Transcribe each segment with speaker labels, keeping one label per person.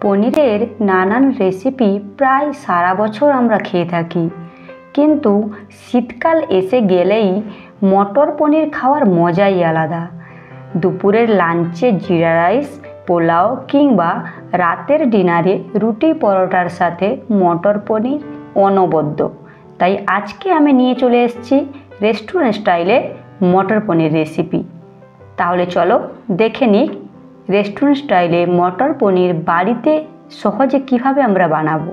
Speaker 1: পনিরের নানান রেসিপি প্রায় সারা বছর আমরা খেয়ে থাকি, কিন্তু শীতকাল এসে গেলেই মটর পনির খাওয়ার মজাই আলাদা। দুপুরের লাঞ্চে জিরা রাইস, পোলাও কিংবা রাতের ডিনারে রুটি পরোটার সাথে মটর পনির অনবদ্য। তাই আজকে আমি নিয়ে চলে এসেছি রেস্টুরেন্ট স্টাইলে মটর পনির রেসিপি। তাহলে চলো দেখে নিই রেস্টুরেন্ট স্টাইলে মটর পনির বাড়িতে সহজে কিভাবে আমরা বানাবো।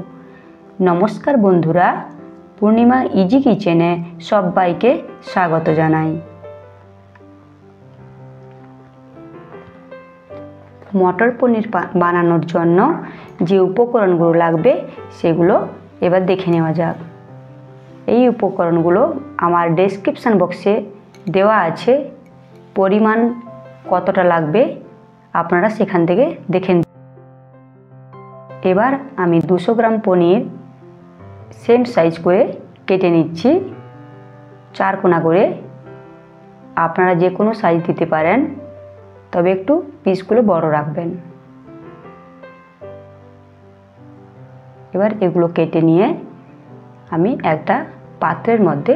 Speaker 1: নমস্কার বন্ধুরা, পূর্ণিমা ইজি কিচেনে সবাইকে স্বাগত জানাই। মটর পনির বানানোর জন্য যে উপকরণগুলো লাগবে সেগুলো এবার দেখে নেওয়া যাক। এই উপকরণগুলো আমার ডেসক্রিপশান বক্সে দেওয়া আছে, পরিমাণ কতটা লাগবে আপনারা সেখান থেকে দেখে নিন। এবার আমি 200 গ্রাম পনির সেম সাইজ করে কেটে নিচ্ছি, 4 কোনা করে। আপনারা যে কোনো সাইজ দিতে পারেন, তবে একটু পিসগুলো বড় রাখবেন। এবার এগুলো কেটে নিয়ে আমি একটা পাত্রের মধ্যে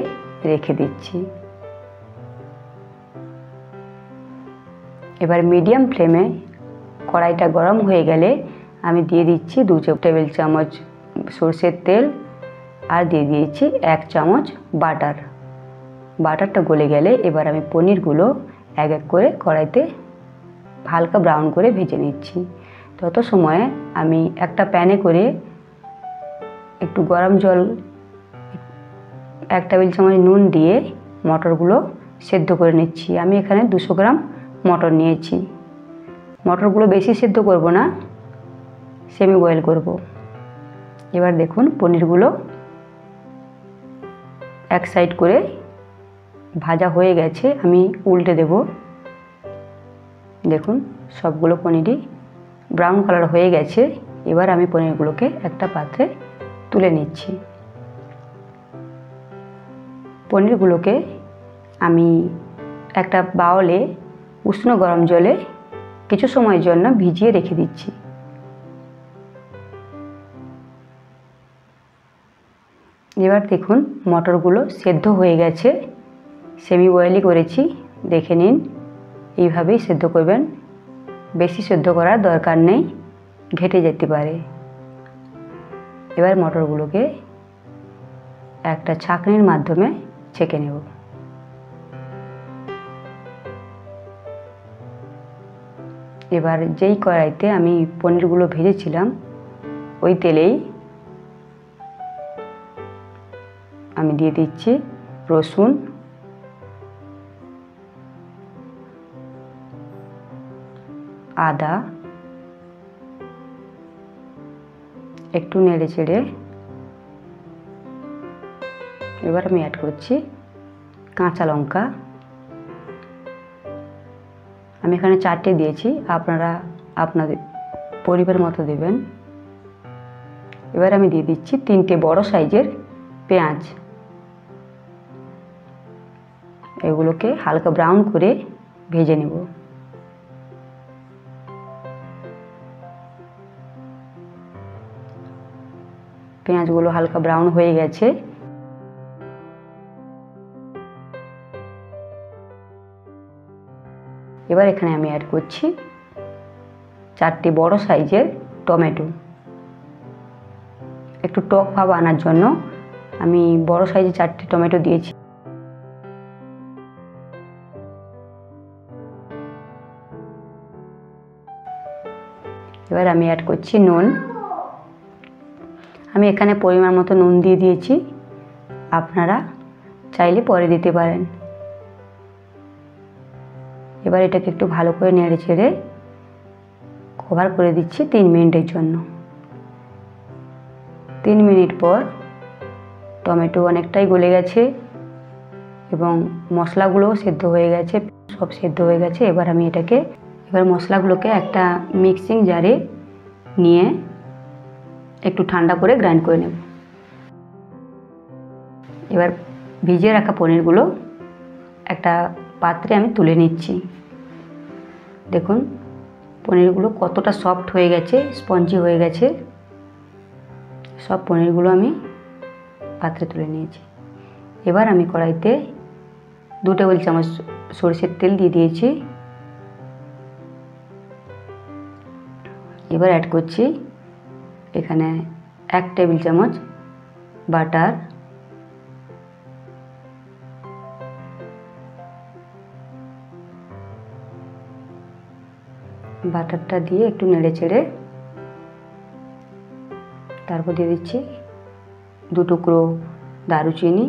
Speaker 1: রেখে দিচ্ছি। এবার মিডিয়াম ফ্লেমে কড়াইটা গরম হয়ে গেলে আমি দিয়ে দিচ্ছি 2 টেবিল চামচ সরষের তেল, আর দিয়ে দিয়েছি 1 চামচ বাটার। বাটারটা গলে গেলে এবার আমি পনিরগুলো এক এক করে কড়াইতে হালকা ব্রাউন করে ভেজে নিচ্ছি। তত সময়ে আমি একটা প্যানে করে একটু গরম জল, 1 টেবিল চামচ নুন দিয়ে মটরগুলো সেদ্ধ করে নিচ্ছি। আমি এখানে 200 গ্রাম মটর নিয়েছি। মটরগুলো বেশি সেদ্ধ করব না, সেমি বয়েল করব। এবার দেখুন পনিরগুলো এক সাইড করে ভাজা হয়ে গেছে, আমি উল্টে দেব। দেখুন সবগুলো পনিরই ব্রাউন কালার হয়ে গেছে। এবার আমি পনিরগুলোকে একটা পাত্রে তুলে নিচ্ছি। পনিরগুলোকে আমি একটা বাউলে উষ্ণ গরম জলে কিছু সময়ের জন্য ভিজিয়ে রেখে দিচ্ছি। এবার দেখুন মটরগুলো সেদ্ধ হয়ে গেছে, সেমি বয়েলই করেছি, দেখে নিন। এইভাবেই সেদ্ধ করবেন, বেশি সেদ্ধ করার দরকার নেই, ঘেটে যেতে পারে। এবার মটরগুলোকে একটা ছাঁকনির মাধ্যমে ছেঁকে নেব। এবার যেই কড়াইতে আমি পনিরগুলো ভেজেছিলাম ওই তেলেই আমি দিয়ে দিচ্ছি রসুন, আদা, একটু নেড়ে চেড়ে এবার আমি অ্যাড করছি কাঁচা লঙ্কা। আমি এখানে 4টে দিয়েছি, আপনারা আপনাদের পরিবার মতো দেবেন। এবার আমি দিয়ে দিচ্ছি 3টে বড় সাইজের পেঁয়াজ। এগুলোকে হালকা ব্রাউন করে ভেজে নেব। পেঁয়াজগুলো হালকা ব্রাউন হয়ে গেছে। এবার এখানে আমি অ্যাড করছি 4টে বড় সাইজের টমেটো। একটু টক ভাব আনার জন্য আমি বড় সাইজের 4টে টমেটো দিয়েছি। এবার আমি অ্যাড করছি নুন। আমি এখানে পরিমাণ মতো নুন দিয়ে দিয়েছি, আপনারা চাইলে পরে দিতে পারেন। এবার এটাকে একটু ভালো করে নেড়ে চেড়ে কভার করে দিচ্ছি 3 মিনিটের জন্য। 3 মিনিট পর টমেটো অনেকটাই গলে গেছে এবং মশলাগুলোও সেদ্ধ হয়ে গেছে, সব সেদ্ধ হয়ে গেছে। এবার আমি এবার মশলাগুলোকে একটা মিক্সিং জারে নিয়ে একটু ঠান্ডা করে গ্রাইন্ড করে নেব। এবার ভিজিয়ে রাখা পনিরগুলো একটা পাত্রে আমি তুলে নিচ্ছি। দেখুন পনিরগুলো কতটা সফট হয়ে গেছে, স্পঞ্জি হয়ে গেছে। সব পনিরগুলো আমি পাত্রে তুলে নিয়েছি। এবার আমি কড়াইতে 2 টেবিল চামচ সরষের তেল দিয়ে দিয়েছি। এবার অ্যাড করছি এখানে 1 টেবিল চামচ বাটার, বাটারটা দিয়ে একটু নেড়ে চেড়ে তারপর দিয়ে দিচ্ছি 2 টুকরো দারুচিনি,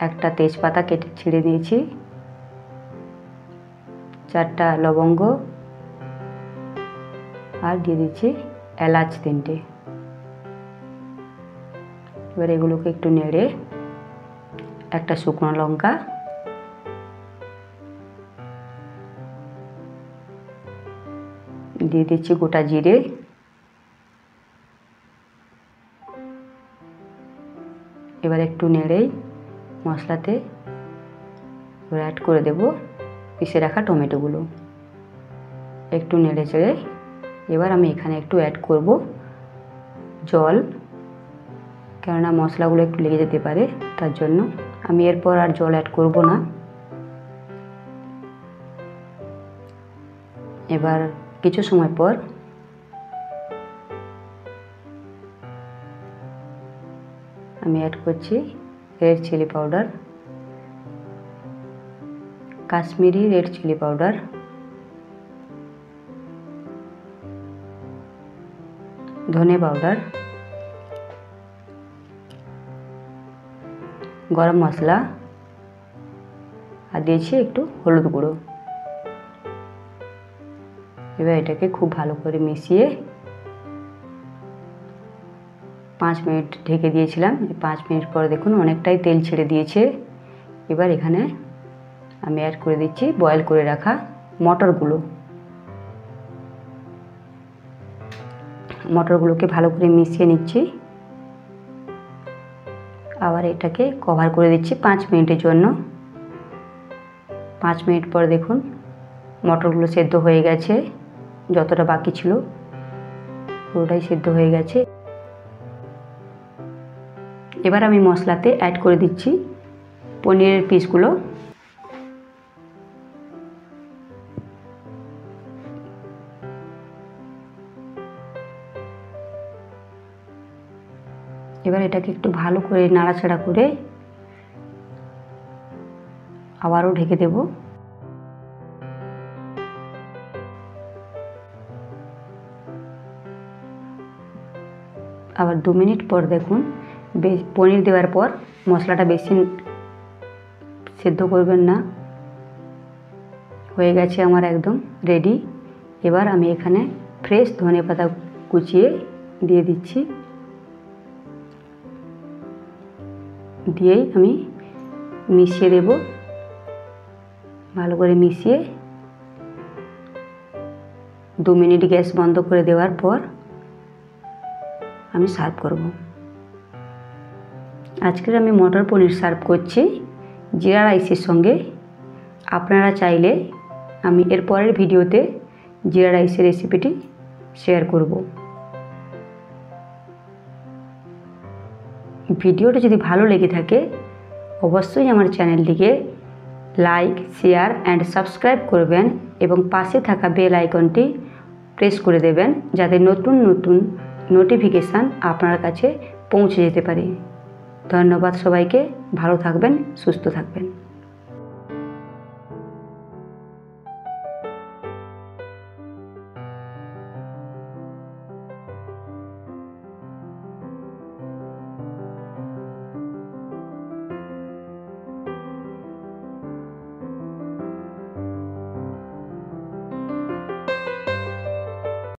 Speaker 1: 1টা তেজপাতা কেটে ছিঁড়ে দিয়েছি, 4টা লবঙ্গ আর দিয়ে দিচ্ছি এলাচ 3টে। এবার এগুলোকে একটু নেড়ে 1টা শুকনো লঙ্কা, দিয়ে দিচ্ছি গোটা জিরে, এবার একটু নেড়েই মশলাতে এবার অ্যাড করে দেব পিষে রাখা টমেটোগুলো। একটু নেড়ে চেড়ে এবার আমি এখানে একটু অ্যাড করব জল, কেননা মশলাগুলো একটু লেগে যেতে পারে, তার জন্য আমি এরপর আর জল অ্যাড করব না। এবার কিছু সময় পর আমি অ্যাড করছি red chilli powder, Kashmiri red chilli powder, ধনে পাউডার, গরম মশলা আর দিয়েছি একটু হলুদ গুঁড়ো। এবার এটাকে খুব ভালো করে মিশিয়ে 5 মিনিট ঢেকে দিয়েছিলাম। 5 মিনিট পর দেখুন অনেকটাই তেল ছেড়ে দিয়েছে। এবার এখানে আমি অ্যাড করে দিচ্ছি বয়েল করে রাখা মটরগুলো। মটরগুলোকে ভালো করে মিশিয়ে নিচ্ছি। আবার এটাকে কভার করে দিচ্ছি 5 মিনিটের জন্য। 5 মিনিট পর দেখুন মটরগুলো সেদ্ধ হয়ে গেছে, যতটা বাকি ছিল পুরোটাই সেদ্ধ হয়ে গেছে। এবার আমি মশলাতে অ্যাড করে দিচ্ছি পনিরের পিসগুলো। এবার এটাকে একটু ভালো করে নাড়াচাড়া করে আবারও ঢেকে দেব। আবার 2 মিনিট পর দেখুন পনির দেওয়ার পর মশলাটা বেশি সেদ্ধ করবেন না, হয়ে গেছে আমার একদম রেডি। এবার আমি এখানে ফ্রেশ ধনেপাতা কুচিয়ে দিয়ে দিচ্ছি, দিয়েই আমি মিশিয়ে দেব। ভালো করে মিশিয়ে 2 মিনিট গ্যাস বন্ধ করে দেওয়ার পর আমি সার্ভ করব। আজকের আমি মটর পনির সার্ভ করছি জিরা রাইসের সঙ্গে। আপনারা চাইলে আমি এর পরের ভিডিওতে জিরা রাইসের রেসিপিটি শেয়ার করব। ভিডিওটা যদি ভালো লেগে থাকে অবশ্যই আমার চ্যানেলটিকে লাইক, শেয়ার অ্যান্ড সাবস্ক্রাইব করবেন এবং পাশে থাকা বেল আইকনটি প্রেস করে দেবেন, যাতে নতুন নতুন নোটিফিকেশান আপনার কাছে পৌঁছে যেতে পারে। ধন্যবাদ সবাইকে, ভালো থাকবেন, সুস্থ থাকবেন।